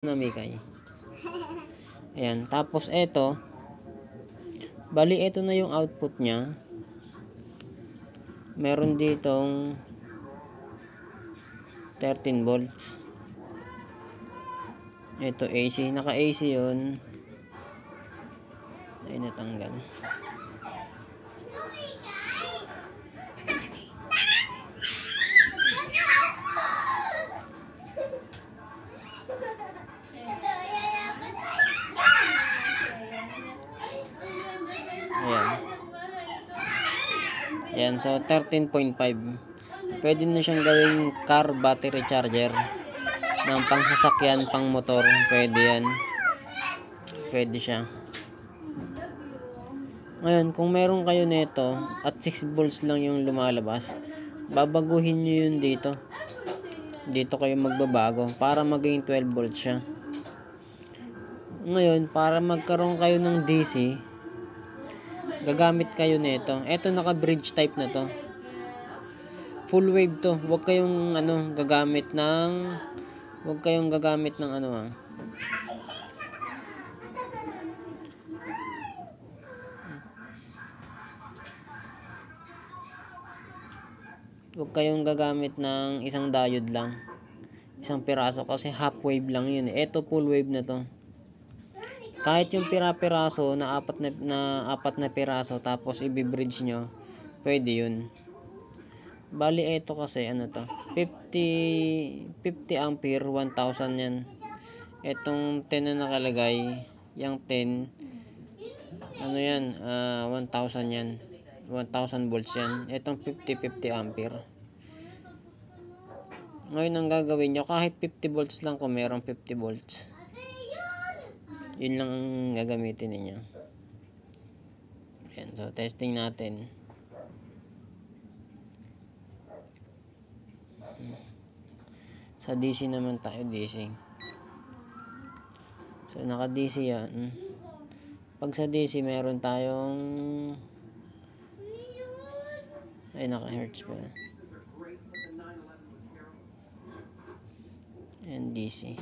na Mikay. Ayan, tapos eto, bali eto na yung output niya. Meron ditong 13 volts. Ito AC, naka AC yun. Ay, natanggal. Ayan. Ayan, so 13.5. Pwede na siyang gawing car battery charger ng pangsasakyan, pang motor. Pwede yan. Pwede siya. Ngayon, kung meron kayo nito at 6 volts lang yung lumalabas, babaguhin nyo yun dito. Dito kayo magbabago para maging 12 volts siya. Ngayon, para magkaroon kayo ng DC, gagamit kayo nito. Ito naka-bridge type na to. Full wave to. Huwag kayong gagamit ng Huwag kayong gagamit ng isang diode lang. Isang piraso kasi half wave lang yun. Ito full wave na to. Kahit yung pira-piraso na apat na piraso tapos i-bridge nyo, pwede yun. Bali ito kasi 50 ampere, 1000 yan. Itong 10 na nakalagay, yung 10 1000 yan. 1000 volts yan. Itong 50 ampere. Ngayon ang gagawin nyo, kahit 50 volts lang kung merong 50 volts. Yun lang ang gagamitin ninyo. Ayan, so testing natin. Sa DC naman tayo, DC. So naka DC yan. Pag sa DC meron tayong naka hertz pala. Ayan, DC.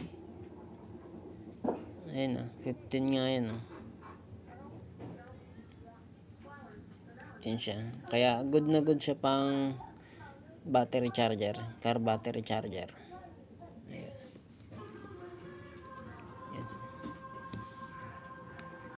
Ayan 15 nga yan 15 siya. Kaya good na good siya pang battery charger, car battery charger.